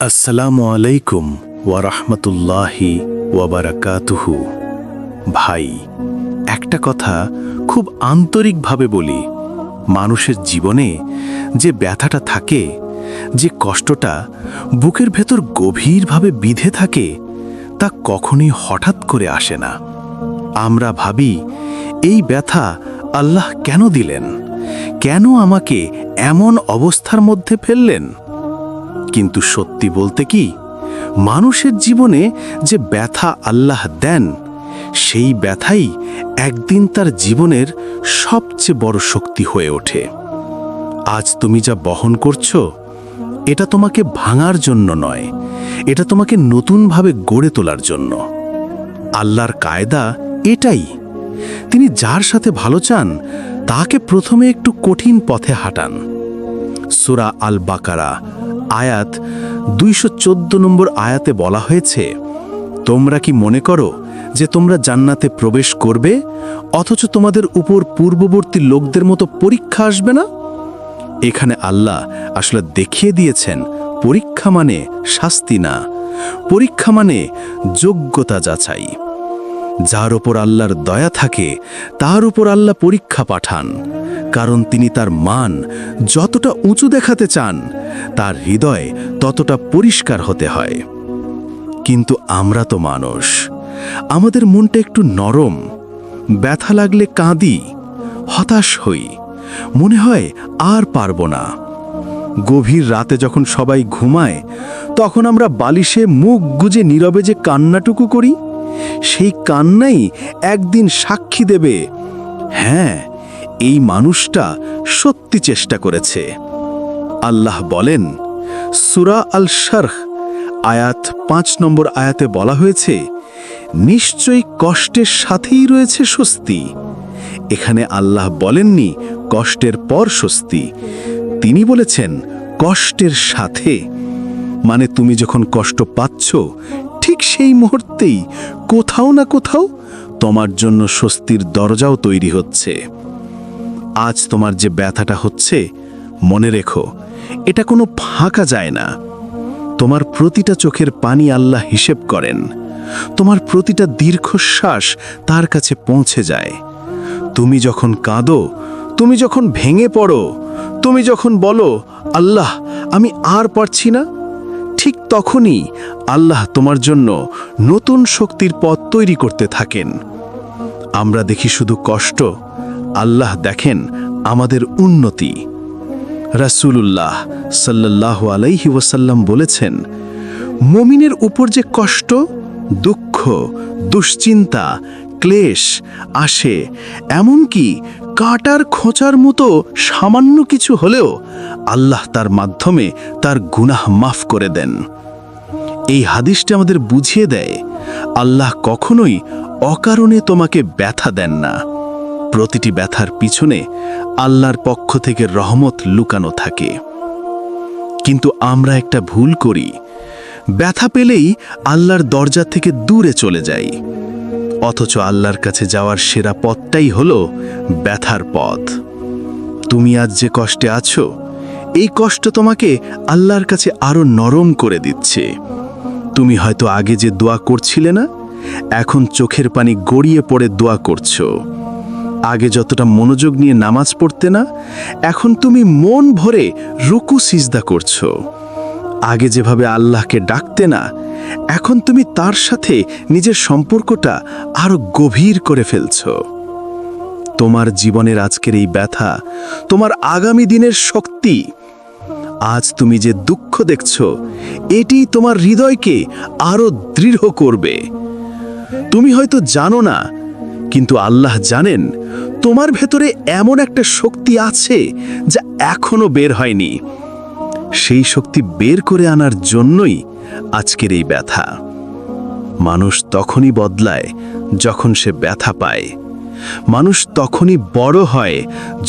আসসালামু আলাইকুম ওয়া রাহমাতুল্লাহি ওয়া বারাকাতুহু। ভাই, একটা কথা খুব আন্তরিকভাবে বলি, মানুষের জীবনে যে ব্যথাটা থাকে, যে কষ্টটা বুকের ভেতর গভীরভাবে বিঁধে থাকে, তা কখনোই হঠাৎ করে আসে না। আমরা ভাবি, এই ব্যথা আল্লাহ কেন দিলেন, কেন আমাকে এমন অবস্থার মধ্যে ফেললেন? কিন্তু সত্যি বলতে কি, মানুষের জীবনে যে ব্যথা আল্লাহ দেন, সেই ব্যথাই একদিন তার জীবনের সবচেয়ে বড় শক্তি হয়ে ওঠে। আজ তুমি যা বহন করছো, এটা তোমাকে ভাঙার জন্য নয়, এটা তোমাকে নতুনভাবে গড়ে তোলার জন্য। আল্লাহর কায়দা এটাই, তিনি যার সাথে ভালো চান তাকে প্রথমে একটু কঠিন পথে হাঁটান। সূরা আল বাকারা আয়াত 214 নম্বর আয়াতে বলা হয়েছে, তোমরা কি মনে করো যে তোমরা জান্নাতে প্রবেশ করবে, অথচ তোমাদের উপর পূর্ববর্তী লোকদের মতো পরীক্ষা আসবে না? এখানে আল্লাহ আসলে দেখিয়ে দিয়েছেন, পরীক্ষা মানে শাস্তি না, পরীক্ষা মানে যোগ্যতা যাচাই। যার ওপর আল্লাহর দয়া থাকে তার উপর আল্লাহ পরীক্ষা পাঠান, কারণ তিনি তার মান যতটা উঁচু দেখাতে চান, তার হৃদয় ততটা পরিষ্কার হতে হয়। কিন্তু আমরা তো মানুষ, আমাদের মনটা একটু নরম। ব্যথা লাগলে কাঁদি, হতাশ হই, মনে হয় আর পারবো না। গভীর রাতে যখন সবাই ঘুমায়, তখন আমরা বালিশে মুখ গুজে নীরবে যে কান্নাটুকু করি, সেই কান্নাই একদিন সাক্ষী দেবে, হ্যাঁ, এই মানুষটা সত্যি চেষ্টা করেছে। আল্লাহ বলেন, সূরা আল শারহ আয়াত 5 নম্বর আয়াতে বলা হয়েছে, নিশ্চয়ই কষ্টের সাথেই রয়েছে স্বস্তি। এখানে আল্লাহ বলেননি কষ্টের পর স্বস্তি, তিনি বলেছেন কষ্টের সাথে। মানে তুমি যখন কষ্ট পাচ্ছ, ঠিক সেই মুহূর্তেই কোথাও না কোথাও তোমার জন্য স্বস্তির দরজাও তৈরি হচ্ছে। আজ তোমার যে ব্যথাটা হচ্ছে, মনে রেখো, এটা কোনো ফাঁকা যায় না। তোমার প্রতিটা চোখের পানি আল্লাহ হিসেব করেন, তোমার প্রতিটা দীর্ঘশ্বাস তার কাছে পৌঁছে যায়। তুমি যখন কাঁদো, তুমি যখন ভেঙে পড়ো, তুমি যখন বলো, আল্লাহ আমি আর পারছি না, ঠিক তখনই আল্লাহ তোমার জন্য নতুন শক্তির পথ তৈরি করতে থাকেন। আমরা দেখি শুধু কষ্ট, আল্লাহ দেখেন আমাদের উন্নতি। রাসূলুল্লাহ সাল্লাল্লাহু আলাইহি ওয়াসাল্লাম বলেছেন, মুমিনের উপর যে কষ্ট, দুঃখ, দুশ্চিন্তা, ক্লেশ আসে, এমনকি কাঁটার খোঁচার মতো সামান্য কিছু হলেও আল্লাহ তার মাধ্যমে তার গুনাহ মাফ করে দেন। এই হাদিসটা আমাদের বুঝিয়ে দেয়, আল্লাহ কখনোই অকারণে তোমাকে ব্যথা দেন না। প্রতিটি ব্যথার পিছনে আল্লাহর পক্ষ থেকে রহমত লুকানো থাকে। কিন্তু আমরা একটা ভুল করি, ব্যথা পেলেই আল্লাহর দরজা থেকে দূরে চলে যাই। অথচ আল্লাহর কাছে যাওয়ার সেরা পথটাই হলো ব্যথার পথ। তুমি আজ যে কষ্টে আছো, এই কষ্ট তোমাকে আল্লাহর কাছে আরো নরম করে দিচ্ছে। তুমি হয়তো আগে যে দোয়া করছিলে না, এখন চোখের পানি গড়িয়ে পড়ে দোয়া করছো। আগে যতটা মনোযোগ নিয়ে নামাজ পড়তে না, এখন তুমি মন ভরে রুকু সিজদা করছো। আগে যেভাবে আল্লাহকে ডাকতে না, এখন তুমি তার সাথে নিজের সম্পর্কটা আরো গভীর করে ফেলছো। তোমার জীবনের আজকের এই ব্যথা তোমার আগামী দিনের শক্তি। আজ তুমি যে দুঃখ দেখছো, এটি তোমার হৃদয়কে আরো দৃঢ় করবে। তুমি হয়তো জানো না, কিন্তু আল্লাহ জানেন তোমার ভেতরে এমন একটা শক্তি আছে যা এখনো বের হয়নি। সেই শক্তি বের করে আনার জন্যই আজকের এই ব্যথা। মানুষ তখনই বদলায় যখন সে ব্যথা পায়। মানুষ তখনই বড় হয়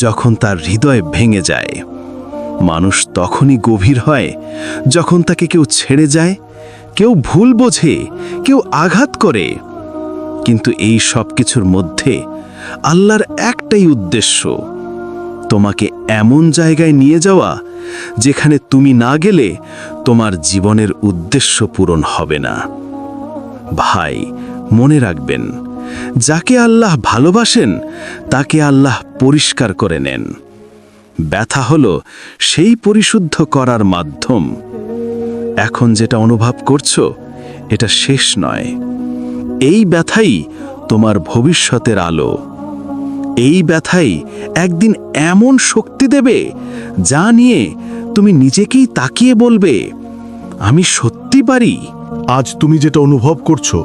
যখন তার হৃদয় ভেঙে যায়। মানুষ তখনই গভীর হয় যখন তাকে কেউ ছেড়ে যায়, কেউ ভুল বোঝে, কেউ আঘাত করে। কিন্তু এই সব কিছুর মধ্যে আল্লাহর একটাই উদ্দেশ্য, তোমাকে এমন জায়গায় নিয়ে যাওয়া যেখানে তুমি না গেলে তোমার জীবনের উদ্দেশ্য পূরণ হবে না। ভাই, মনে রাখবেন, যাকে আল্লাহ ভালোবাসেন তাকে আল্লাহ পরিষ্কার করে নেন। ব্যথা হলো সেই পরিশুদ্ধ করার মাধ্যম। এখন যেটা অনুভব করছো এটা শেষ নয়। এই ব্যথাই তোমার ভবিষ্যতের আলো। এই ব্যথাই একদিন এমন শক্তি দেবে যা নিয়ে তুমি নিজেকেই তাকিয়ে বলবে, আমি সত্যি পারি। আজ তুমি যেটা অনুভব করছো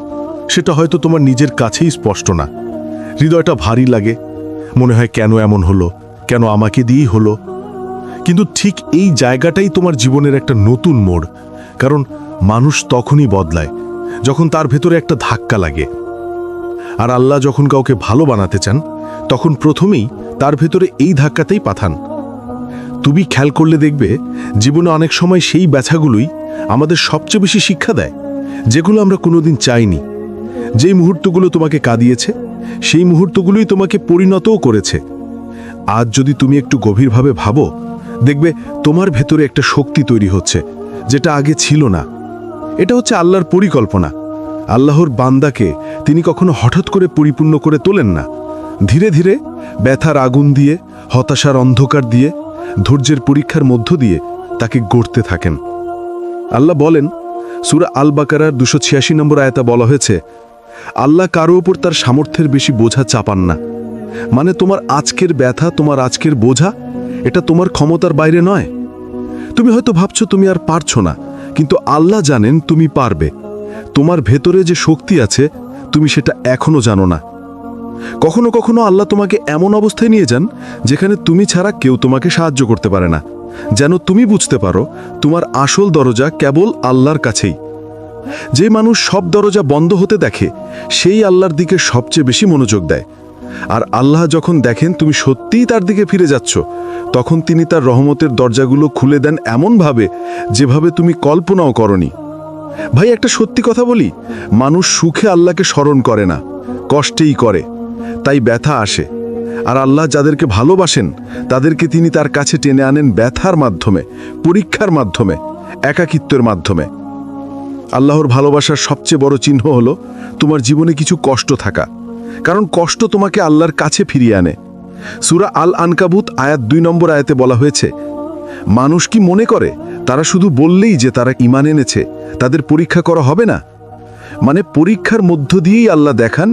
সেটা হয়তো তোমার নিজের কাছেই স্পষ্ট না। হৃদয়টা ভারী লাগে, মনে হয় কেন এমন হলো, কেন আমাকে দিয়েই হলো। কিন্তু ঠিক এই জায়গাটাই তোমার জীবনের একটা নতুন মোড়। কারণ মানুষ তখনই বদলায় যখন তার ভেতরে একটা ধাক্কা লাগে। আর আল্লাহ যখন কাউকে ভালো বানাতে চান তখন প্রথমেই তার ভেতরে এই ধাক্কাতেই পাঠান। তুমি খেয়াল করলে দেখবে জীবনে অনেক সময় সেই ব্যথাগুলোই আমাদের সবচেয়ে বেশি শিক্ষা দেয়, যেগুলো আমরা কোনোদিন চাইনি। যেই মুহূর্তগুলো তোমাকে কাঁদিয়েছে সেই মুহূর্তগুলোই তোমাকে পরিণতও করেছে। আজ যদি তুমি একটু গভীরভাবে ভাবো, দেখবে তোমার ভেতরে একটা শক্তি তৈরি হচ্ছে যেটা আগে ছিল না। এটা হচ্ছে আল্লাহর পরিকল্পনা। আল্লাহর বান্দাকে তিনি কখনো হঠাৎ করে পরিপূর্ণ করে তোলেন না। ধীরে ধীরে ব্যথার আগুন দিয়ে, হতাশার অন্ধকার দিয়ে, ধৈর্যের পরীক্ষার মধ্য দিয়ে তাকে গড়তে থাকেন। আল্লাহ বলেন, সূরা আল বাকারার 286 নম্বর আয়াতে বলা হয়েছে, আল্লাহ কারো উপর তার সামর্থ্যের বেশি বোঝা চাপান না। মানে তোমার আজকের ব্যথা, তোমার আজকের বোঝা, এটা তোমার ক্ষমতার বাইরে নয়। তুমি হয়তো ভাবছো তুমি আর পারছো না, কিন্তু আল্লাহ জানেন তুমি পারবে। তোমার ভেতরে যে শক্তি আছে তুমি সেটা এখনো জানো না। কখনো কখনো আল্লাহ তোমাকে এমন অবস্থায় নিয়ে যান যেখানে তুমি ছাড়া কেউ তোমাকে সাহায্য করতে পারে না, যেন তুমি বুঝতে পারো তোমার আসল দরজা কেবল আল্লাহর কাছেই। যে মানুষ সব দরজা বন্ধ হতে দেখে সেই আল্লাহর দিকে সবচেয়ে বেশি মনোযোগ দেয়। আর আল্লাহ যখন দেখেন তুমি সত্যিই তার দিকে ফিরে যাচ্ছ, তখন তিনি তার রহমতের দরজাগুলো খুলে দেন এমনভাবে যেভাবে তুমি কল্পনাও করনি। ভাই, একটা সত্যি কথা বলি, মানুষ সুখে আল্লাহকে স্মরণ করে না, কষ্টেই করে। তাই ব্যথা আসে। আর আল্লাহ যাদেরকে ভালোবাসেন তাদেরকে তিনি তার কাছে টেনে আনেন ব্যথার মাধ্যমে, পরীক্ষার মাধ্যমে, একাকিত্বের মাধ্যমে। আল্লাহর ভালোবাসার সবচেয়ে বড় চিহ্ন হলো তোমার জীবনে কিছু কষ্ট থাকা, কারণ কষ্ট তোমাকে আল্লাহর কাছে ফিরিয়ে আনে। সূরা আল আনকাবুত আয়াত 2 নম্বর আয়াতে বলা হয়েছে, মানুষ কি মনে করে তারা শুধু বললেই যে তারা ঈমান এনেছে তাদের পরীক্ষা করা হবে না? মানে পরীক্ষার মধ্য দিয়েই আল্লাহ দেখান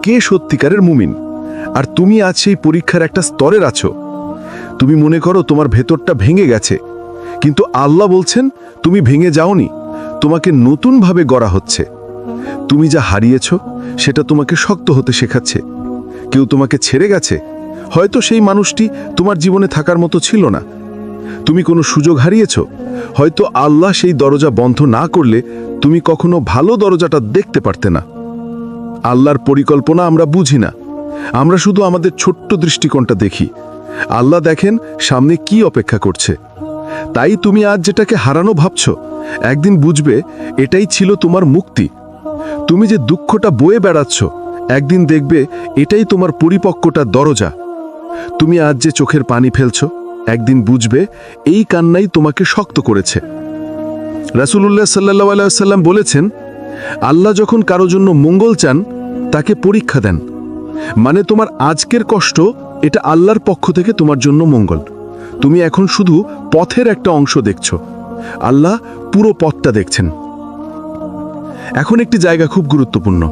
কে সত্যিকারের মুমিন। আর তুমি আজ সেই পরীক্ষার একটা স্তরের আছো। তুমি মনে করো তোমার ভেতরটা ভেঙে গেছে, কিন্তু আল্লাহ বলছেন তুমি ভেঙে যাওনি, তোমাকে নতুনভাবে গড়া হচ্ছে। তুমি যা হারিয়েছ সেটা তোমাকে শক্ত হতে শেখাচ্ছে। কেউ তোমাকে ছেড়ে গেছে, হয়তো সেই মানুষটি তোমার জীবনে থাকার মতো ছিল না। তুমি কোনো সুযোগ হারিয়েছ, হয়তো আল্লাহ সেই দরজা বন্ধ না করলে তুমি কখনো ভালো দরজাটা দেখতে পারতে না। আল্লাহর পরিকল্পনা আমরা বুঝি না, আমরা শুধু আমাদের ছোট্ট দৃষ্টিকোণটা দেখি। আল্লাহ দেখেন সামনে কি অপেক্ষা করছে। তাই তুমি আজ যেটাকে হারানো ভাবছ, একদিন বুঝবে এটাই ছিল তোমার মুক্তি। তুমি যে দুঃখটা বয়ে বেড়াচ্ছ, একদিন দেখবে এটাই তোমার পরিপক্কতার দরজা। তুমি আজ যে চোখের পানি ফেলছো, একদিন বুঝবে এই কান্নাই তোমাকে শক্ত করেছে। রাসূলুল্লাহ সাল্লাল্লাহু আলাইহি ওয়াসাল্লাম বলেছেন, আল্লাহ যখন কারো জন্য মঙ্গল চান তাকে পরীক্ষা দেন। মানে তোমার আজকের কষ্ট এটা আল্লাহর পক্ষ থেকে তোমার জন্য মঙ্গল। তুমি এখন শুধু পথের একটা অংশ দেখছো, আল্লাহ পুরো পথটা দেখছেন। এখন একটি জায়গা খুব গুরুত্বপূর্ণ।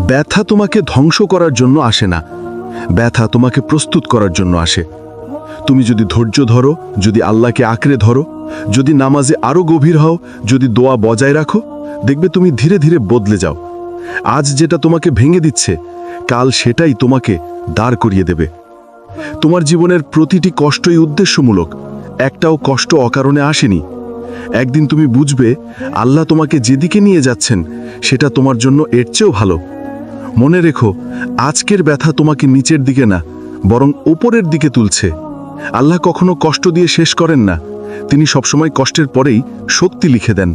ব্যথা তোমাকে ধ্বংস করার জন্য আসে না, ব্যথা তোমাকে প্রস্তুত করার জন্য আসে। তুমি যদি ধৈর্য ধরো, যদি আল্লাহকে আঁকড়ে ধরো, যদি নামাজে আরো গভীর হও, যদি দোয়া বজায় রাখো, দেখবে তুমি ধীরে ধীরে বদলে যাও। আজ যেটা তোমাকে ভেঙে দিচ্ছে, কাল সেটাই তোমাকে দাঁড় করিয়ে দেবে। তোমার জীবনের প্রতিটি কষ্টই উদ্দেশ্যমূলক, একটাও কষ্ট অকারণে আসেনি। একদিন তুমি বুঝবে আল্লাহ তোমাকে যেদিকে নিয়ে যাচ্ছেন সেটা তোমার জন্য এর চেয়েও ভালো। মনে রেখো, আজকের ব্যথা তোমাকে নিচের দিকে না, বরং উপরের দিকে তুলছে। আল্লাহ কখনো কষ্ট দিয়ে শেষ করেন না, তিনি সবসময় কষ্টের পরেই শক্তি লিখে দেন।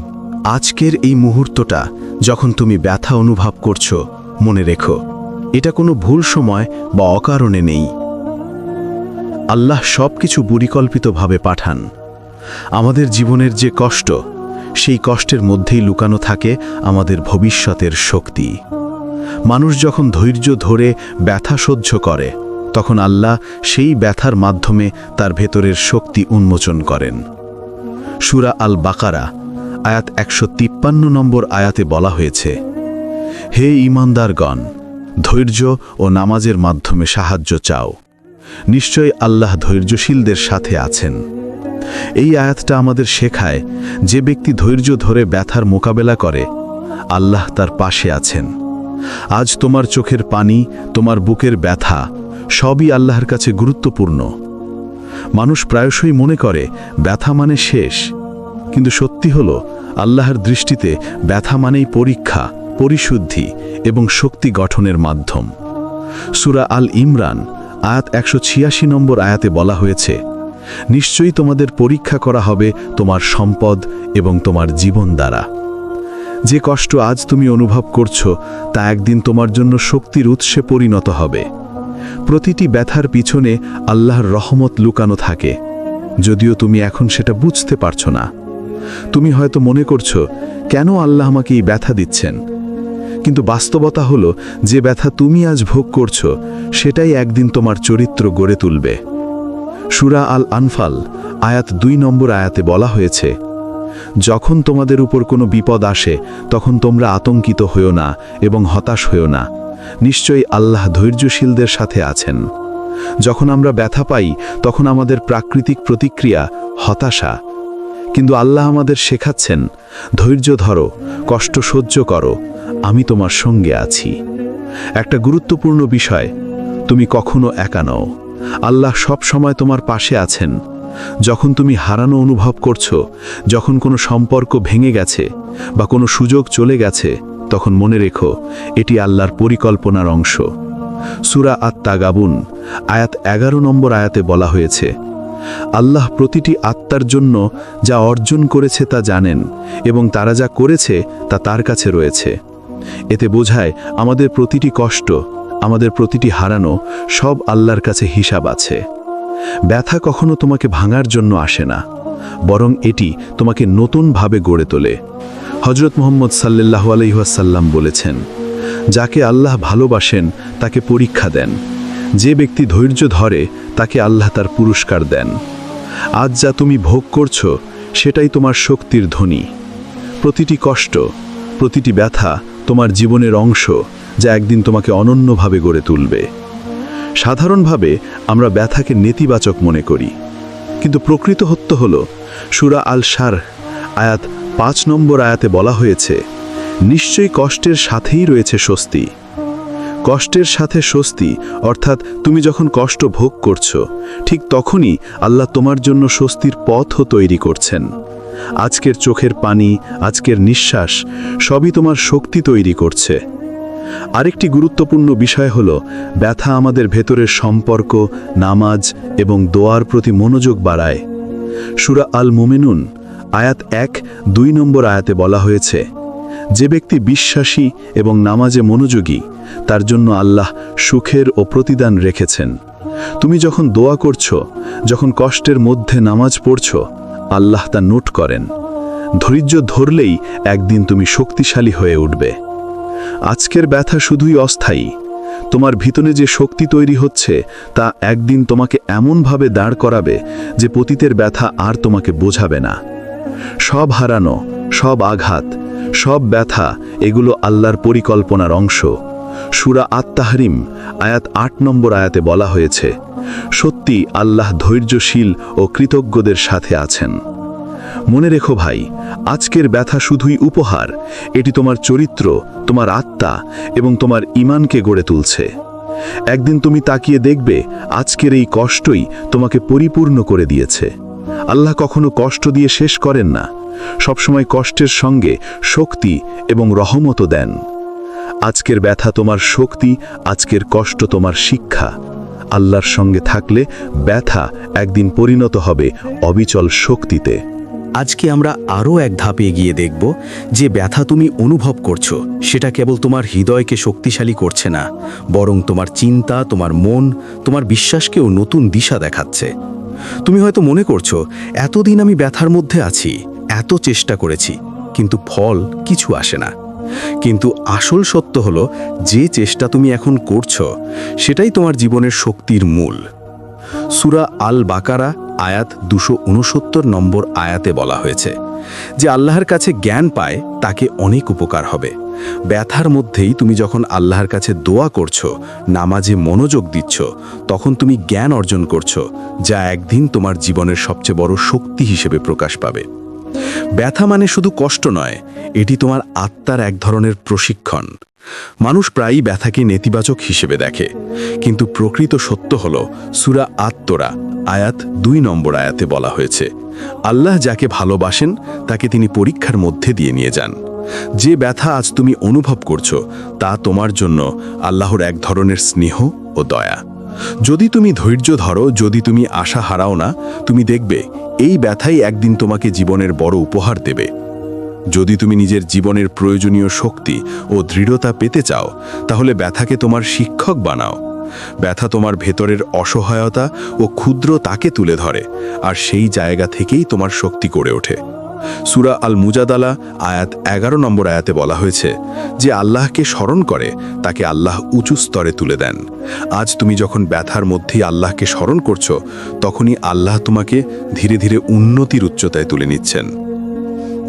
আজকের এই মুহূর্তটা যখন তুমি ব্যথা অনুভব করছো, মনে রেখো এটা কোনো ভুল সময় বা অকারণে নেই। আল্লাহ সবকিছু পরিকল্পিতভাবে পাঠান। আমাদের জীবনের যে কষ্ট, সেই কষ্টের মধ্যেই লুকানো থাকে আমাদের ভবিষ্যতের শক্তি। মানুষ যখন ধৈর্য ধরে ব্যথা সহ্য করে, তখন আল্লাহ সেই ব্যথার মাধ্যমে তার ভেতরের শক্তি উন্মোচন করেন। সূরা আল বাকারা আয়াত 153 নম্বর আয়াতে বলা হয়েছে, হে ঈমানদারগণ, ধৈর্য ও নামাজের মাধ্যমে সাহায্য চাও, নিশ্চয়ই আল্লাহ ধৈর্যশীলদের সাথে আছেন। এই আয়াতটা আমাদের শেখায়, যে ব্যক্তি ধৈর্য ধরে ব্যথার মোকাবেলা করে, আল্লাহ তার পাশে আছেন। আজ তোমার চোখের পানি, তোমার বুকের ব্যথা সবই আল্লাহর কাছে গুরুত্বপূর্ণ। মানুষ প্রায়শই মনে করে ব্যথা মানে শেষ, কিন্তু সত্যি হলো আল্লাহর দৃষ্টিতে ব্যথা মানেই পরীক্ষা, পরিশুদ্ধি এবং শক্তি গঠনের মাধ্যম। সূরা আল ইমরান আয়াত 186 নম্বর আয়াতে বলা হয়েছে, নিশ্চয়ই তোমাদের পরীক্ষা করা হবে তোমার সম্পদ এবং তোমার জীবন দ্বারা। যে কষ্ট আজ তুমি অনুভব করছো, তা একদিন তোমার জন্য শক্তির উৎসে পরিণত হবে। প্রতিটি ব্যথার পিছনে আল্লাহর রহমত লুকানো থাকে, যদিও তুমি এখন সেটা বুঝতে পারছো না। তুমি হয়তো মনে করছো, কেন আল্লাহ আমাকে এই ব্যথা দিচ্ছেন? কিন্তু বাস্তবতা হলো, যে ব্যথা তুমি আজ ভোগ করছো, সেটাই একদিন তোমার চরিত্র গড়ে তুলবে। সূরা আল আনফাল আয়াত 2 নম্বর আয়াতে বলা হয়েছে, যখন তোমাদের উপর কোনো বিপদ আসে, তখন তোমরা আতঙ্কিত হইও না এবং হতাশ হইও না, নিশ্চয়ই আল্লাহ ধৈর্যশীলদের সাথে আছেন। যখন আমরা ব্যথা পাই, তখন আমাদের প্রাকৃতিক প্রতিক্রিয়া হতাশা, কিন্তু আল্লাহ আমাদের শেখাচ্ছেন, ধৈর্য ধরো, কষ্ট সহ্য করো, আমি তোমার সঙ্গে আছি। একটা গুরুত্বপূর্ণ বিষয়, তুমি কখনো একা নও, আল্লাহ সব সময় তোমার পাশে আছেন। যখন তুমি হারানো অনুভব করছো, যখন কোনো সম্পর্ক ভেঙে গেছে বা কোনো সুযোগ চলে গেছে, তখন মনে রেখো, এটি আল্লাহর পরিকল্পনার অংশ। সূরা আত-তাগাবুন আয়াত 11 নম্বর আয়াতে বলা হয়েছে, আল্লাহ প্রতিটি আত্মার জন্য যা অর্জন করেছে তা জানেন, এবং তারা যা করেছে তা তার কাছে রয়েছে। এতে বোঝায়, আমাদের প্রতিটি কষ্ট, আমাদের প্রতিটি হারানো, সব আল্লাহর কাছে হিসাব আছে। ব্যথা কখনো তোমাকে ভাঙার জন্য আসে না, বরং এটি তোমাকে নতুনভাবে গড়ে তোলে। হযরত মুহাম্মদ সাল্লাল্লাহু আলাইহি ওয়াসাল্লাম বলেছেন, যাকে আল্লাহ ভালোবাসেন তাকে পরীক্ষা দেন, যে ব্যক্তি ধৈর্য ধরে তাকে আল্লাহ তার পুরস্কার দেন। আজ যা তুমি ভোগ করছো, সেটাই তোমার শক্তির ধ্বনি। প্রতিটি কষ্ট, প্রতিটি ব্যথা তোমার জীবনের অংশ, যা একদিন তোমাকে অনন্যভাবে গড়ে তুলবে। সাধারণভাবে আমরা ব্যথাকে নেতিবাচক মনে করি, কিন্তু প্রকৃত সত্য হল, সূরা আল শারহ আয়াত 5 নম্বর আয়াতে বলা হয়েছে, নিশ্চয়ই কষ্টের সাথেই রয়েছে স্বস্তি। কষ্টের সাথে স্বস্তি, অর্থাৎ তুমি যখন কষ্ট ভোগ করছো, ঠিক তখনই আল্লাহ তোমার জন্য স্বস্তির পথও তৈরি করছেন। আজকের চোখের পানি, আজকের নিঃশ্বাস সবই তোমার শক্তি তৈরি করছে। আরেকটি গুরুত্বপূর্ণ বিষয় হলো, ব্যথা আমাদের ভেতরের সম্পর্ক, নামাজ এবং দোয়ার প্রতি মনোযোগ বাড়ায়। সূরা আল মুমিনুন আয়াত 1-2 নম্বর আয়াতে বলা হয়েছে, যে ব্যক্তি বিশ্বাসী এবং নামাজে মনোযোগী, তার জন্য আল্লাহ সুখের ও প্রতিদান রেখেছেন। তুমি যখন দোয়া করছো, যখন কষ্টের মধ্যে নামাজ পড়ছো, আল্লাহ তা নোট করেন। ধৈর্য ধরলেই একদিন তুমি শক্তিশালী হয়ে উঠবে। আজকের ব্যথা শুধুই অস্থায়ী, তোমার ভিতরে যে শক্তি তৈরি হচ্ছে, তা একদিন তোমাকে এমনভাবে দাঁড় করাবে যে পতিতের ব্যথা আর তোমাকে বোঝাবে না। সব হারানো, সব আঘাত, সব ব্যথা, এগুলো আল্লাহর পরিকল্পনার অংশ। সূরা আত-তাহরিম আয়াত 8 নম্বর আয়াতে বলা হয়েছে, সত্যি আল্লাহ ধৈর্যশীল ও কৃতজ্ঞদের সাথে আছেন। মনে রেখো ভাই, আজকের ব্যথা শুধুই উপহার, এটি তোমার চরিত্র, তোমার আত্মা এবং তোমার ঈমানকে গড়ে তুলছে। একদিন তুমি তাকিয়ে দেখবে, আজকের এই কষ্টই তোমাকে পরিপূর্ণ করে দিয়েছে। আল্লাহ কখনো কষ্ট দিয়ে শেষ করেন না, সবসময় কষ্টের সঙ্গে শক্তি এবং রহমতও দেন। আজকের ব্যথা তোমার শক্তি, আজকের কষ্ট তোমার শিক্ষা। আল্লাহর সঙ্গে থাকলে ব্যথা একদিন পরিণত হবে অবিচল শক্তিতে। আজকে আমরা আরও এক ধাপ এগিয়ে দেখব, যে ব্যথা তুমি অনুভব করছো, সেটা কেবল তোমার হৃদয়কে শক্তিশালী করছে না, বরং তোমার চিন্তা, তোমার মন, তোমার বিশ্বাসকেও নতুন দিশা দেখাচ্ছে। তুমি হয়তো মনে করছো এতদিন আমি ব্যথার মধ্যে আছি, এত চেষ্টা করেছি, কিন্তু ফল কিছু আসে না। কিন্তু আসল সত্য হলো, যে চেষ্টা তুমি এখন করছো সেটাই তোমার জীবনের শক্তির মূল। সূরা আল বাকারা আয়াত 269 নম্বর আয়াতে বলা হয়েছে যে আল্লাহর কাছে জ্ঞান পায় তাকে অনেক উপকার হবে। ব্যথার মধ্যেই তুমি যখন আল্লাহর কাছে দোয়া করছো, নামাজে মনোযোগ দিচ্ছ, তখন তুমি জ্ঞান অর্জন করছো, যা একদিন তোমার জীবনের সবচেয়ে বড় শক্তি হিসেবে প্রকাশ পাবে। ব্যথা মানে শুধু কষ্ট নয়, এটি তোমার আত্মার এক ধরনের প্রশিক্ষণ। মানুষ প্রায়ই ব্যথাকে নেতিবাচক হিসেবে দেখে, কিন্তু প্রকৃত সত্য হল সূরা আত-তোরা আয়াত 2 নম্বর আয়াতে বলা হয়েছে, আল্লাহ যাকে ভালোবাসেন তাকে তিনি পরীক্ষার মধ্যে দিয়ে নিয়ে যান। যে ব্যথা আজ তুমি অনুভব করছো তা তোমার জন্য আল্লাহর এক ধরনের স্নেহ ও দয়া। যদি তুমি ধৈর্য ধরো, যদি তুমি আশা হারাও না, তুমি দেখবে এই ব্যথাই একদিন তোমাকে জীবনের বড় উপহার দেবে। যদি তুমি নিজের জীবনের প্রয়োজনীয় শক্তি ও দৃঢ়তা পেতে চাও, তাহলে ব্যথাকে তোমার শিক্ষক বানাও। ব্যথা তোমার ভেতরের অসহায়তা ও ক্ষুদ্রতাকে তুলে ধরে, আর সেই জায়গা থেকেই তোমার শক্তি গড়ে ওঠে। সূরা আল মুজাদালা আয়াত 11 নম্বর আয়াতে বলা হয়েছে, যে আল্লাহকে স্মরণ করে তাকে আল্লাহ উঁচু স্তরে তুলে দেন। আজ তুমি যখন ব্যথার মধ্যেই আল্লাহকে স্মরণ করছো, তখনই আল্লাহ তোমাকে ধীরে ধীরে উন্নতির উচ্চতায় তুলে নিচ্ছেন।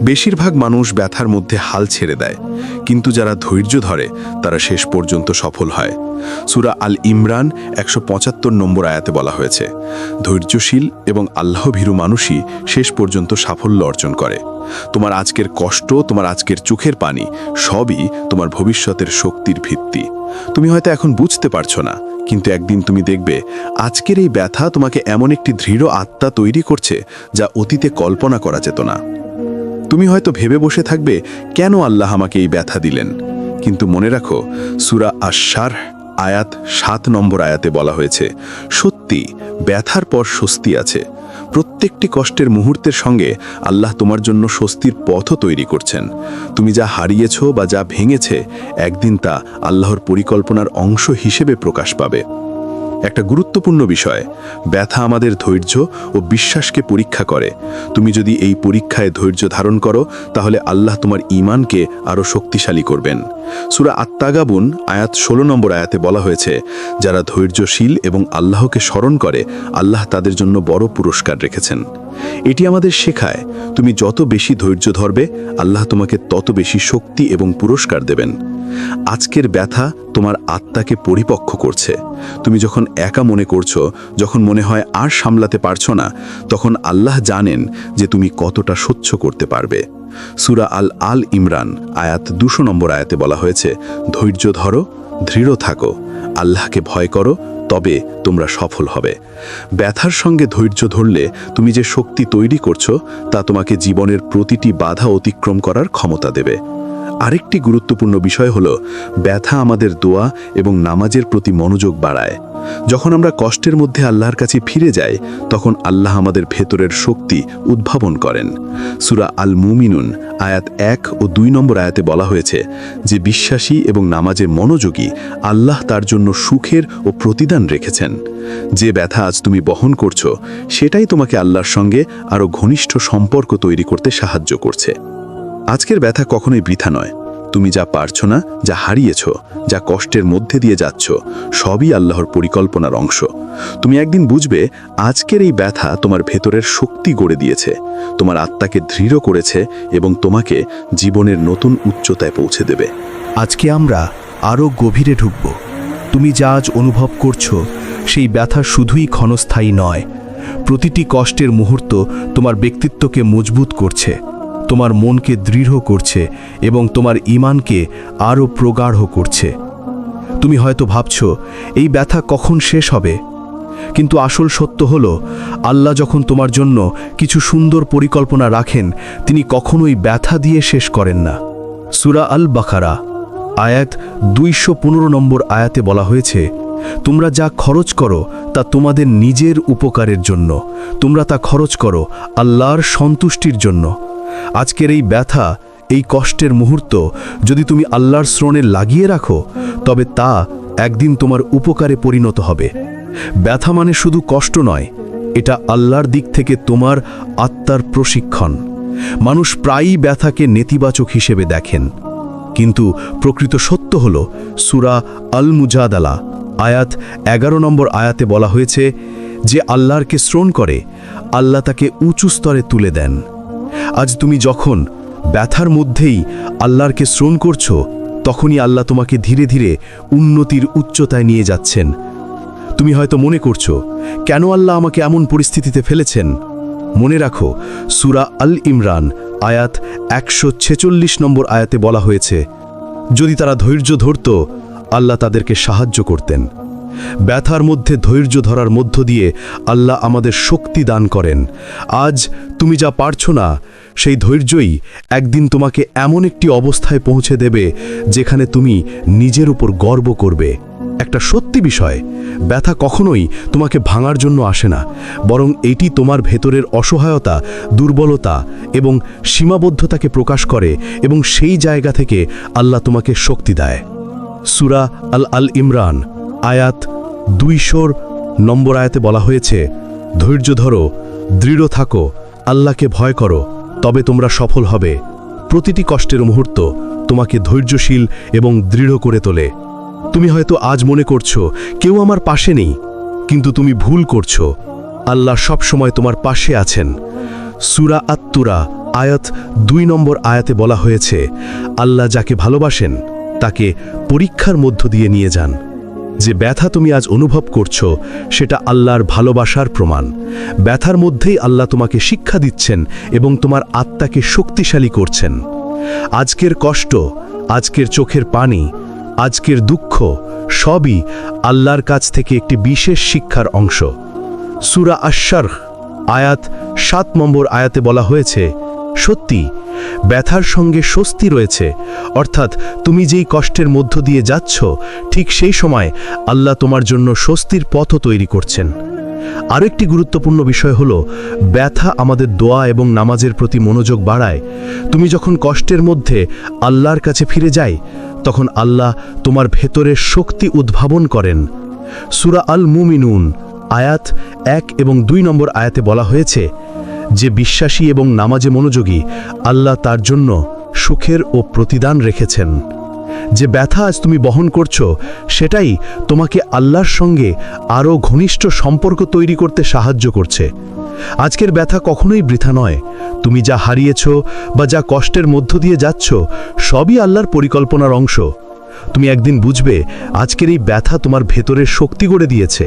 বেশিরভাগ মানুষ ব্যথার মধ্যে হাল ছেড়ে দেয়, কিন্তু যারা ধৈর্য ধরে তারা শেষ পর্যন্ত সফল হয়। সূরা আল ইমরান 175 নম্বর আয়াতে বলা হয়েছে, ধৈর্যশীল এবং আল্লাহভীরু মানুষই শেষ পর্যন্ত সাফল্য অর্জন করে। তোমার আজকের কষ্ট, তোমার আজকের চোখের পানি সবই তোমার ভবিষ্যতের শক্তির ভিত্তি। তুমি হয়তো এখন বুঝতে পারছো না, কিন্তু একদিন তুমি দেখবে আজকের এই ব্যথা তোমাকে এমন একটি দৃঢ় আত্মা তৈরি করছে যা অতীতে কল্পনা করা যেত না। তুমি হয়তো ভেবে বসে থাকবে, কেন আল্লাহ আমাকে এই ব্যথা দিলেন? কিন্তু মনে রাখো, সূরা আশ-শারহ আয়াত 7 নম্বর আয়াতে বলা হয়েছে, সত্যি ব্যথার পর স্বস্তি আছে। প্রত্যেকটি কষ্টের মুহূর্তের সঙ্গে আল্লাহ তোমার জন্য স্বস্তির পথও তৈরি করছেন। তুমি যা হারিয়েছ বা যা ভেঙেছে, একদিন তা আল্লাহর পরিকল্পনার অংশ হিসেবে প্রকাশ পাবে। একটা গুরুত্বপূর্ণ বিষয়, ব্যথা আমাদের ধৈর্য ও বিশ্বাসকে পরীক্ষা করে। তুমি যদি এই পরীক্ষায় ধৈর্য ধারণ করো, তাহলে আল্লাহ তোমার ঈমানকে আরও শক্তিশালী করবেন। সূরা আত-তাগাবুন আয়াত 16 নম্বর আয়াতে বলা হয়েছে, যারা ধৈর্যশীল এবং আল্লাহকে স্মরণ করে, আল্লাহ তাদের জন্য বড় পুরস্কার রেখেছেন। এটি আমাদের শেখায়, তুমি যত বেশি ধৈর্য ধরবে, আল্লাহ তোমাকে তত বেশি শক্তি এবং পুরস্কার দেবেন। আজকের ব্যথা তোমার আত্মাকে পরিপক্ক করছে। তুমি যখন একা মনে করছো, যখন মনে হয় আর সামলাতে পারছো না, তখন আল্লাহ জানেন যে তুমি কতটা সহ্য করতে পারবে। সূরা আল ইমরান আয়াত 200 নম্বর আয়াতে বলা হয়েছে, ধৈর্য ধরো, দৃঢ় থাকো, আল্লাহকে ভয় করো, তবে তোমরা সফল হবে। ব্যথার সঙ্গে ধৈর্য ধরলে তুমি যে শক্তি তৈরি করছো, তা তোমাকে জীবনের প্রতিটি বাধা অতিক্রম করার ক্ষমতা দেবে। আরেকটি গুরুত্বপূর্ণ বিষয় হলো, ব্যথা আমাদের দোয়া এবং নামাজের প্রতি মনোযোগ বাড়ায়। যখন আমরা কষ্টের মধ্যে আল্লাহর কাছে ফিরে যাই, তখন আল্লাহ আমাদের ভেতরের শক্তি উদ্ভাবন করেন। সূরা আল মুমিনুন আয়াত 1 ও 2 নম্বর আয়াতে বলা হয়েছে, যে বিশ্বাসী এবং নামাজে মনোযোগী, আল্লাহ তার জন্য সুখের ও প্রতিদান রেখেছেন। যে ব্যথা আজ তুমি বহন করছো, সেটাই তোমাকে আল্লাহর সঙ্গে আরও ঘনিষ্ঠ সম্পর্ক তৈরি করতে সাহায্য করছে। আজকের ব্যথা কখনোই বৃথা নয়। তুমি যা পারছো না, যা হারিয়েছ, যা কষ্টের মধ্যে দিয়ে যাচ্ছ, সবই আল্লাহর পরিকল্পনার অংশ। তুমি একদিন বুঝবে, আজকের এই ব্যথা তোমার ভেতরের শক্তি গড়ে দিয়েছে, তোমার আত্মাকে দৃঢ় করেছে এবং তোমাকে জীবনের নতুন উচ্চতায় পৌঁছে দেবে। আজকে আমরা আরও গভীরে ঢুকব। তুমি যা আজ অনুভব করছো, সেই ব্যথা শুধুই ক্ষণস্থায়ী নয়। প্রতিটি কষ্টের মুহূর্ত তোমার ব্যক্তিত্বকে মজবুত করছে, তোমার মনকে দৃঢ় করছে এবং তোমার ঈমানকে আরও প্রগাঢ় করছে। তুমি হয়তো ভাবছো, এই ব্যথা কখন শেষ হবে? কিন্তু আসল সত্য হলো, আল্লাহ যখন তোমার জন্য কিছু সুন্দর পরিকল্পনা রাখেন, তিনি কখনোই ব্যথা দিয়ে শেষ করেন না। সূরা আল বাকারা আয়াত 215 নম্বর আয়াতে বলা হয়েছে, তোমরা যা খরচ করো তা তোমাদের নিজের উপকারের জন্য, তোমরা তা খরচ করো আল্লাহর সন্তুষ্টির জন্য। আজকের এই ব্যথা, এই কষ্টের মুহূর্ত যদি তুমি আল্লাহর শ্রণে লাগিয়ে রাখো, তবে তা একদিন তোমার উপকারে পরিণত হবে। ব্যথা মানে শুধু কষ্ট নয়, এটা আল্লাহর দিক থেকে তোমার আত্মার প্রশিক্ষণ। মানুষ প্রায়ই ব্যথাকে নেতিবাচক হিসেবে দেখেন, কিন্তু প্রকৃত সত্য হল সূরা আল মুজাদালা আয়াত 11 নম্বর আয়াতে বলা হয়েছে, যে আল্লাহরকে শ্রবণ করে আল্লাহ তাকে উঁচু স্তরে তুলে দেন। আজ তুমি যখন ব্যথার মধ্যেই আল্লাহরকে শ্রবণ করছো, তখনই আল্লাহ তোমাকে ধীরে ধীরে উন্নতির উচ্চতায় নিয়ে যাচ্ছেন। তুমি হয়তো মনে করছো, কেন আল্লাহ আমাকে এমন পরিস্থিতিতে ফেলেছেন? মনে রাখো, সূরা আল ইমরান আয়াত 146 নম্বর আয়াতে বলা হয়েছে, যদি তারা ধৈর্য ধরত আল্লাহ তাদেরকে সাহায্য করতেন। ব্যথার মধ্যে ধৈর্য ধরার মধ্য দিয়ে আল্লাহ আমাদের শক্তি দান করেন। আজ তুমি যা পারছো না, সেই ধৈর্যই একদিন তোমাকে এমন একটি অবস্থায় পৌঁছে দেবে যেখানে তুমি নিজের উপর গর্ব করবে। একটা সত্যি বিষয়, ব্যথা কখনোই তোমাকে ভাঙার জন্য আসে না, বরং এটি তোমার ভেতরের অসহায়তা, দুর্বলতা এবং সীমাবদ্ধতাকে প্রকাশ করে, এবং সেই জায়গা থেকে আল্লাহ তোমাকে শক্তি দেয়। সূরা আল ইমরান আয়াত 200 নম্বর আয়াতে বলা হয়েছে, ধৈর্য ধরো, দৃঢ় থাকো, আল্লাহকে ভয় করো, তবে তোমরা সফল হবে। প্রতিটি কষ্টের মুহূর্ত তোমাকে ধৈর্যশীল এবং দৃঢ় করে তোলে। তুমি হয়তো আজ মনে করছো, কেউ আমার পাশে নেই, কিন্তু তুমি ভুল করছো। আল্লাহ সব সময় তোমার পাশে আছেন। সূরা আত-তুরা আয়াত 2 নম্বর আয়াতে বলা হয়েছে, আল্লাহ যাকে ভালোবাসেন তাকে পরীক্ষার মধ্য দিয়ে নিয়ে যান। যে ব্যথা তুমি আজ অনুভব করছো, সেটা আল্লাহর ভালোবাসার প্রমাণ। ব্যথার মধ্যেই আল্লাহ তোমাকে শিক্ষা দিচ্ছেন এবং তোমার আত্মাকে শক্তিশালী করছেন। আজকের কষ্ট, আজকের চোখের পানি, আজকের দুঃখ সবই আল্লাহর কাছ থেকে একটি বিশেষ শিক্ষার অংশ। সূরা আশ-শারহ আয়াত 7 নম্বর আয়াতে বলা হয়েছে, সত্যি ব্যথার সঙ্গে স্বস্তি রয়েছে, অর্থাৎ তুমি যেই কষ্টের মধ্য দিয়ে যাচ্ছ, ঠিক সেই সময় আল্লাহ তোমার জন্য স্বস্তির পথও তৈরি করছেন। আরেকটি গুরুত্বপূর্ণ বিষয় হলো, ব্যথা আমাদের দোয়া এবং নামাজের প্রতি মনোযোগ বাড়ায়। তুমি যখন কষ্টের মধ্যে আল্লাহর কাছে ফিরে যাই, তখন আল্লাহ তোমার ভেতরের শক্তি উদ্ভাবন করেন। সূরা আল মুমিনুন আয়াত 1 এবং 2 নম্বর আয়াতে বলা হয়েছে, যে বিশ্বাসী এবং নামাজে মনোযোগী, আল্লাহ তার জন্য সুখের ও প্রতিদান রেখেছেন। যে ব্যথা আজ তুমি বহন করছো, সেটাই তোমাকে আল্লাহর সঙ্গে আরও ঘনিষ্ঠ সম্পর্ক তৈরি করতে সাহায্য করছে। আজকের ব্যথা কখনোই বৃথা নয়। তুমি যা হারিয়েছো বা যা কষ্টের মধ্য দিয়ে যাচ্ছ, সবই আল্লাহর পরিকল্পনার অংশ। তুমি একদিন বুঝবে, আজকের এই ব্যথা তোমার ভেতরের শক্তি গড়ে দিয়েছে,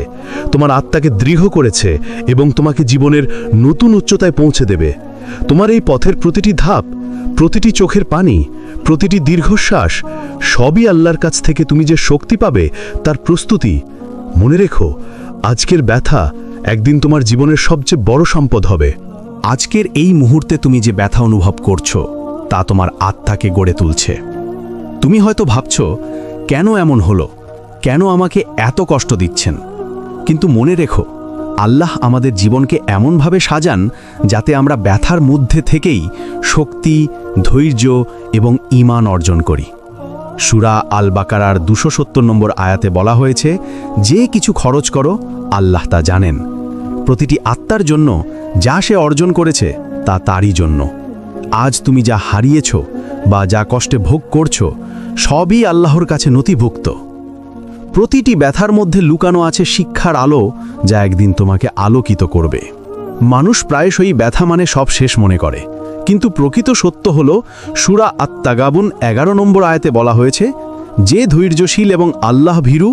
তোমার আত্মাকে দৃঢ় করেছে এবং তোমাকে জীবনের নতুন উচ্চতায় পৌঁছে দেবে। তোমার এই পথের প্রতিটি ধাপ, প্রতিটি চোখের পানি, প্রতিটি দীর্ঘশ্বাস সবই আল্লাহর কাছ থেকে তুমি যে শক্তি পাবে তার প্রস্তুতি। মনে রেখো, আজকের ব্যথা একদিন তোমার জীবনের সবচেয়ে বড় সম্পদ হবে। আজকের এই মুহূর্তে তুমি যে ব্যথা অনুভব করছো, তা তোমার আত্মাকে গড়ে তুলছে। তুমি হয়তো ভাবছো, কেন এমন হলো, কেন আমাকে এত কষ্ট দিচ্ছেন? কিন্তু মনে রেখো, আল্লাহ আমাদের জীবনকে এমনভাবে সাজান যাতে আমরা ব্যথার মধ্যে থেকেই শক্তি, ধৈর্য এবং ঈমান অর্জন করি। সূরা আল বাকারার 270 নম্বর আয়াতে বলা হয়েছে, যে কিছু খরচ করো আল্লাহ তা জানেন। প্রতিটি আত্মার জন্য যা সে অর্জন করেছে তা তারই জন্য। আজ তুমি যা হারিয়েছ বা যা কষ্টে ভোগ করছো, সবই আল্লাহর কাছে নথিভুক্ত। প্রতিটি ব্যথার মধ্যে লুকানো আছে শিক্ষার আলো, যা একদিন তোমাকে আলোকিত করবে। মানুষ প্রায়শই ব্যথা মানে সব শেষ মনে করে, কিন্তু প্রকৃত সত্য হল, সূরা আত-তাগাবুন 11 নম্বর আয়াতে বলা হয়েছে, যে ধৈর্যশীল এবং আল্লাহ ভীরু,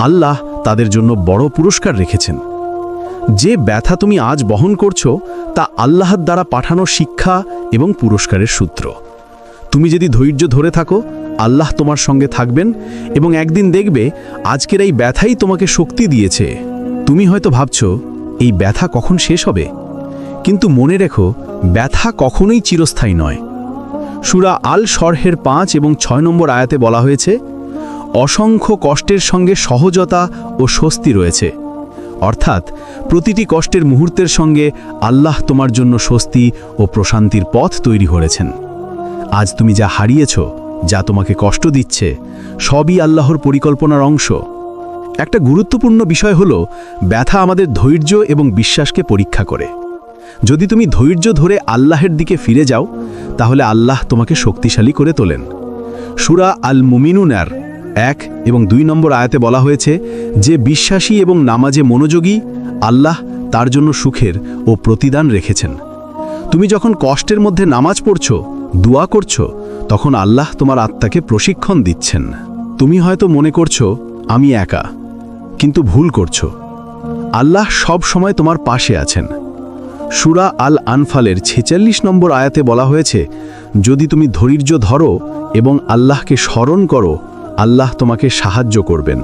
আল্লাহ তাদের জন্য বড় পুরস্কার রেখেছেন। যে ব্যথা তুমি আজ বহন করছো, তা আল্লাহর দ্বারা পাঠানো শিক্ষা এবং পুরস্কারের সূত্র। তুমি যদি ধৈর্য ধরে থাকো, আল্লাহ তোমার সঙ্গে থাকবেন এবং একদিন দেখবে আজকের এই ব্যথাই তোমাকে শক্তি দিয়েছে। তুমি হয়তো ভাবছো, এই ব্যথা কখন শেষ হবে? কিন্তু মনে রেখো, ব্যথা কখনোই চিরস্থায়ী নয়। সূরা আল শরহের 5 এবং 6 নম্বর আয়াতে বলা হয়েছে, অসংখ্য কষ্টের সঙ্গে সহজতা ও স্বস্তি রয়েছে। অর্থাৎ প্রতিটি কষ্টের মুহূর্তের সঙ্গে আল্লাহ তোমার জন্য স্বস্তি ও প্রশান্তির পথ তৈরি করেছেন। আজ তুমি যা হারিয়েছ, যা তোমাকে কষ্ট দিচ্ছে, সবই আল্লাহর পরিকল্পনার অংশ। একটা গুরুত্বপূর্ণ বিষয় হলো ব্যথা আমাদের ধৈর্য এবং বিশ্বাসকে পরীক্ষা করে। যদি তুমি ধৈর্য ধরে আল্লাহের দিকে ফিরে যাও তাহলে আল্লাহ তোমাকে শক্তিশালী করে তোলেন। সূরা আল মুমিনুনের 1 এবং 2 নম্বর আয়াতে বলা হয়েছে, যে বিশ্বাসী এবং নামাজে মনোযোগী আল্লাহ তার জন্য সুখের ও প্রতিদান রেখেছেন। তুমি যখন কষ্টের মধ্যে নামাজ পড়ছো, দোয়া করছো, তখন আল্লাহ তোমার আত্মাকে প্রশিক্ষণ দিচ্ছেন। তুমি হয়তো মনে করছো আমি একা, কিন্তু ভুল করছো। আল্লাহ সব সময় তোমার পাশে আছেন। সূরা আল আনফালের 46 নম্বর আয়াতে বলা হয়েছে, যদি তুমি ধৈর্য ধরো এবং আল্লাহকে স্মরণ করো, আল্লাহ তোমাকে সাহায্য করবেন।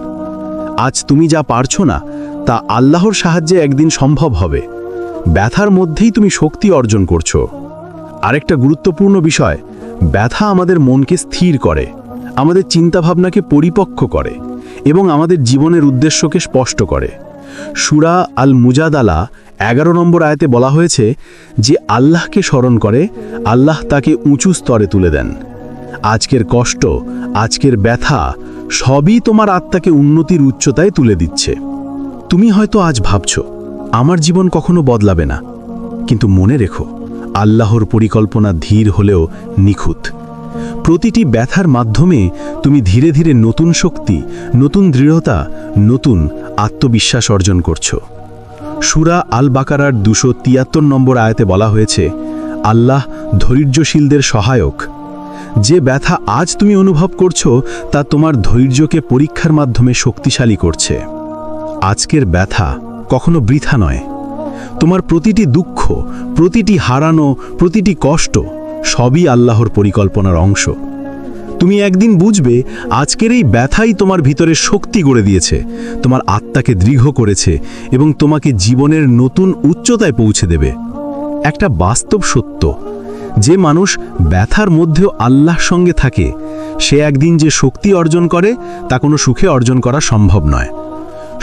আজ তুমি যা পারছো না তা আল্লাহর সাহায্যে একদিন সম্ভব হবে। ব্যথার মধ্যেই তুমি শক্তি অর্জন করছো। আরেকটা গুরুত্বপূর্ণ বিষয়, ব্যথা আমাদের মনকে স্থির করে, আমাদের চিন্তাভাবনাকে পরিপক্ক করে এবং আমাদের জীবনের উদ্দেশ্যকে স্পষ্ট করে। সূরা আল মুজাদালা 11 নম্বর আয়াতে বলা হয়েছে, যে আল্লাহকে স্মরণ করে আল্লাহ তাকে উঁচু স্তরে তুলে দেন। আজকের কষ্ট, আজকের ব্যথা সবই তোমার আত্মাকে উন্নতির উচ্চতায় তুলে দিচ্ছে। তুমি হয়তো আজ ভাবছো আমার জীবন কখনো বদলাবে না, কিন্তু মনে রেখো আল্লাহর পরিকল্পনা ধীর হলেও নিখুঁত। প্রতিটি ব্যথার মাধ্যমে তুমি ধীরে ধীরে নতুন শক্তি, নতুন দৃঢ়তা, নতুন আত্মবিশ্বাস অর্জন করছো। সূরা আল বাকারার 273 নম্বর আয়াতে বলা হয়েছে, আল্লাহ ধৈর্যশীলদের সহায়ক। যে ব্যথা আজ তুমি অনুভব করছো তা তোমার ধৈর্যকে পরীক্ষার মাধ্যমে শক্তিশালী করছে। আজকের ব্যথা কখনো বৃথা নয়। তোমার প্রতিটি দুঃখ, প্রতিটি হারানো, প্রতিটি কষ্ট সবই আল্লাহর পরিকল্পনার অংশ। তুমি একদিন বুঝবে আজকের এই ব্যথাই তোমার ভিতরে শক্তি গড়ে দিয়েছে, তোমার আত্মাকে দৃঢ় করেছে এবং তোমাকে জীবনের নতুন উচ্চতায় পৌঁছে দেবে। একটা বাস্তব সত্য, যে মানুষ ব্যথার মধ্যেও আল্লাহর সঙ্গে থাকে, সে একদিন যে শক্তি অর্জন করে তা কোনো সুখে অর্জন করা সম্ভব নয়।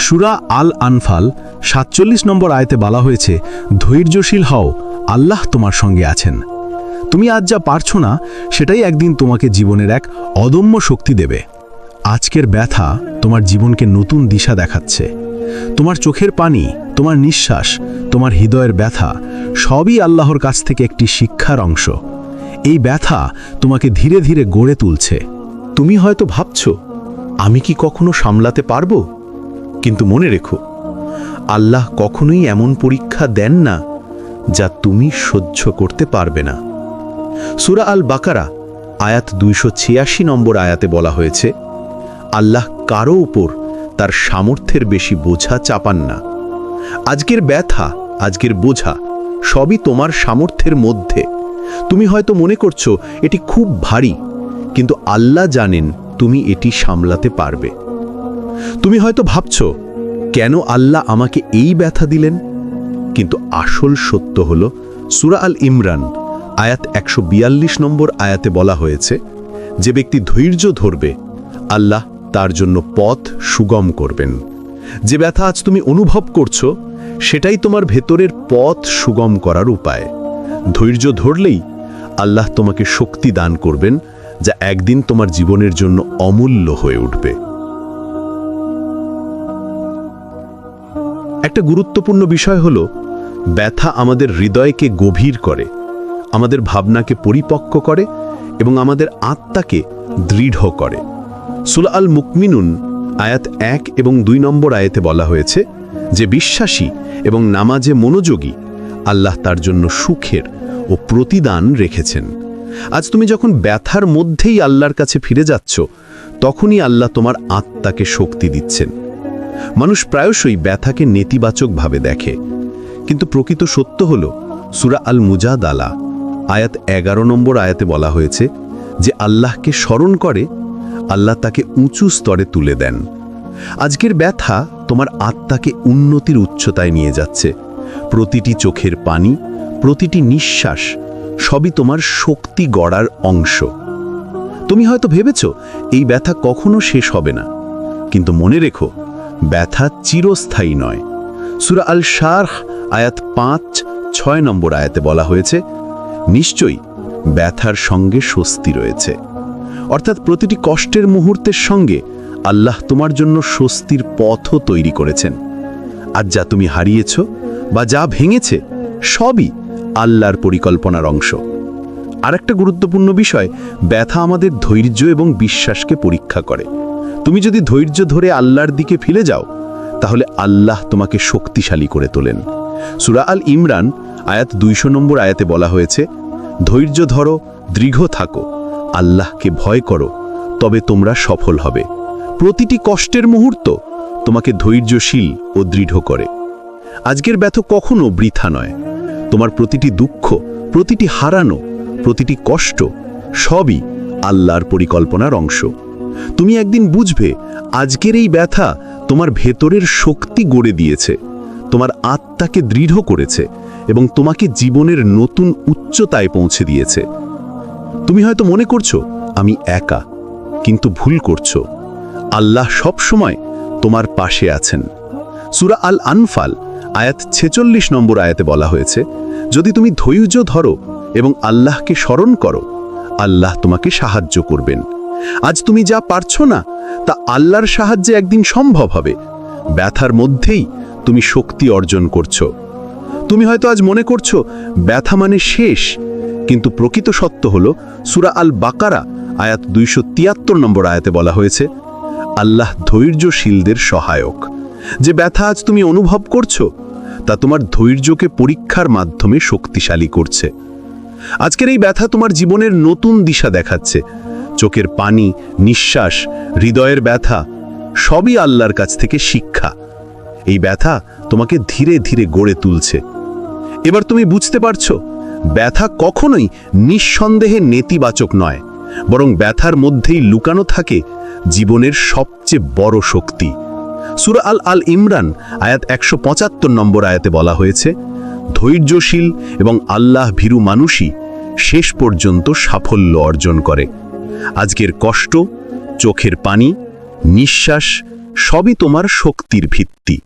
সূরা আল আনফাল 47 নম্বর আয়াতে বলা হয়েছে, ধৈর্যশীল হও, আল্লাহ তোমার সঙ্গে আছেন। তুমি আজ যা পারছো না সেটাই একদিন তোমাকে জীবনের এক অদম্য শক্তি দেবে। আজকের ব্যথা তোমার জীবনকে নতুন দিশা দেখাচ্ছে। তোমার চোখের পানি, তোমার নিঃশ্বাস, তোমার হৃদয়ের ব্যথা সবই আল্লাহর কাছ থেকে একটি শিক্ষার অংশ। এই ব্যথা তোমাকে ধীরে ধীরে গড়ে তুলছে। তুমি হয়তো ভাবছো আমি কি কখনো সামলাতে পারবো, কিন্তু মনে রেখো আল্লাহ কখনোই এমন পরীক্ষা দেন না যা তুমি সহ্য করতে পারবে না। সূরা আল বাকারা আয়াত 286 নম্বর আয়াতে বলা হয়েছে, আল্লাহ কারো উপর তার সামর্থ্যের বেশি বোঝা চাপান না। আজকের ব্যথা, আজকের বোঝা সবই তোমার সামর্থ্যের মধ্যে। তুমি হয়তো মনে করছো এটি খুব ভারী, কিন্তু আল্লাহ জানেন তুমি এটি সামলাতে পারবে। তুমি হয়তো ভাবছো কেন আল্লাহ আমাকে এই ব্যথা দিলেন, কিন্তু আসল সত্য হলো সূরা আল ইমরান আয়াত 142 নম্বর আয়াতে বলা হয়েছে, যে ব্যক্তি ধৈর্য ধরবে আল্লাহ তার জন্য পথ সুগম করবেন। যে ব্যথা আজ তুমি অনুভব করছো সেটাই তোমার ভেতরের পথ সুগম করার উপায়। ধৈর্য ধরলেই আল্লাহ তোমাকে শক্তি দান করবেন, যা একদিন তোমার জীবনের জন্য অমূল্য হয়ে উঠবে। একটা গুরুত্বপূর্ণ বিষয় হলো, ব্যথা আমাদের হৃদয়কে গভীর করে, আমাদের ভাবনাকে পরিপক্ক করে এবং আমাদের আত্মাকে দৃঢ় করে। সূরা আল মুকমিনুন আয়াত 1 এবং 2 নম্বর আয়াতে বলা হয়েছে, যে বিশ্বাসী এবং নামাজে মনোযোগী আল্লাহ তার জন্য সুখের ও প্রতিদান রেখেছেন। আজ তুমি যখন ব্যথার মধ্যেই আল্লাহর কাছে ফিরে যাচ্ছ, তখনই আল্লাহ তোমার আত্মাকে শক্তি দিচ্ছেন। মানুষ প্রায়শই ব্যথাকে নেতিবাচকভাবে দেখে, কিন্তু প্রকৃত সত্য হল সূরা আল মুজাদালা আয়াত 11 নম্বর আয়াতে বলা হয়েছে, যে আল্লাহকে স্মরণ করে আল্লাহ তাকে উঁচু স্তরে তুলে দেন। আজকের ব্যথা তোমার আত্মাকে উন্নতির উচ্চতায় নিয়ে যাচ্ছে। প্রতিটি চোখের পানি, প্রতিটি নিঃশ্বাস সবই তোমার শক্তি গড়ার অংশ। তুমি হয়তো ভেবেছ এই ব্যথা কখনো শেষ হবে না, কিন্তু মনে রেখো ব্যথা চিরস্থায়ী নয়। সূরা আল শারহ আয়াত 5-6 নম্বর আয়াতে বলা হয়েছে, নিশ্চয়ই ব্যথার সঙ্গে স্বস্তি রয়েছে। অর্থাৎ প্রতিটি কষ্টের মুহূর্তের সঙ্গে আল্লাহ তোমার জন্য স্বস্তির পথও তৈরি করেছেন। আর যা তুমি হারিয়েছ বা যা ভেঙেছে সবই আল্লাহর পরিকল্পনার অংশ। আর একটা গুরুত্বপূর্ণ বিষয়, ব্যথা আমাদের ধৈর্য এবং বিশ্বাসকে পরীক্ষা করে। তুমি যদি ধৈর্য ধরে আল্লাহর দিকে ফিরে যাও, তাহলে আল্লাহ তোমাকে শক্তিশালী করে তোলেন। সূরা আল ইমরান আয়াত 200 নম্বর আয়াতে বলা হয়েছে, ধৈর্য ধরো, দৃঢ় থাকো, আল্লাহকে ভয় করো, তবে তোমরা সফল হবে। প্রতিটি কষ্টের মুহূর্ত তোমাকে ধৈর্যশীল ও দৃঢ় করে। আজকের ব্যথা কখনো বৃথা নয়। তোমার প্রতিটি দুঃখ, প্রতিটি হারানো, প্রতিটি কষ্ট সবই আল্লাহর পরিকল্পনার অংশ। তুমি একদিন বুঝবে আজকের এই ব্যথা তোমার ভেতরের শক্তি গড়ে দিয়েছে, তোমার আত্মাকে দৃঢ় করেছে এবং তোমাকে জীবনের নতুন উচ্চতায় পৌঁছে দিয়েছে। তুমি হয়তো মনে করছো আমি একা, কিন্তু ভুল করছো। আল্লাহ সব সময় তোমার পাশে আছেন। সূরা আল আনফাল আয়াত 46 নম্বর আয়াতে বলা হয়েছে, যদি তুমি ধৈর্য ধরো এবং আল্লাহকে স্মরণ করো, আল্লাহ তোমাকে সাহায্য করবেন। আজ তুমি যা পারছো না তা আল্লাহর সাহায্যে একদিন সম্ভব হবে। ব্যথার মধ্যেই তুমি শক্তি অর্জন করছো। তুমি হয়তো আজ মনে করছো ব্যথা মানে শেষ, কিন্তু প্রকৃত সত্য হলো সূরা আল বাকারা আয়াত 273 নম্বর আয়াতে বলা হয়েছে, আল্লাহ ধৈর্যশীলদের সহায়ক। যে ব্যথা আজ তুমি অনুভব করছো তা তোমার ধৈর্যকে পরীক্ষার মাধ্যমে শক্তিশালী করছে। আজকের এই ব্যথা তোমার জীবনের নতুন দিশা দেখাচ্ছে। চোখের পানি, নিঃশ্বাস, হৃদয়ের ব্যথা সবই আল্লাহর কাছ থেকে শিক্ষা। এই ব্যথা তোমাকে ধীরে ধীরে গড়ে তুলছে। এবার তুমি বুঝতে পারছো ব্যথা কখনোই নিঃসন্দেহে নেতিবাচক নয়, বরং ব্যথার মধ্যেই লুকানো থাকে জীবনের সবচেয়ে বড় শক্তি। সূরা আল ইমরান আয়াত 175 নম্বর আয়াতে বলা হয়েছে, ধৈর্যশীল এবং আল্লাহ ভীরু মানুষই শেষ পর্যন্ত সাফল্য অর্জন করে। আজকের কষ্ট, চোখের পানি, নিঃশ্বাস সবই তোমার শক্তির ভিত্তি।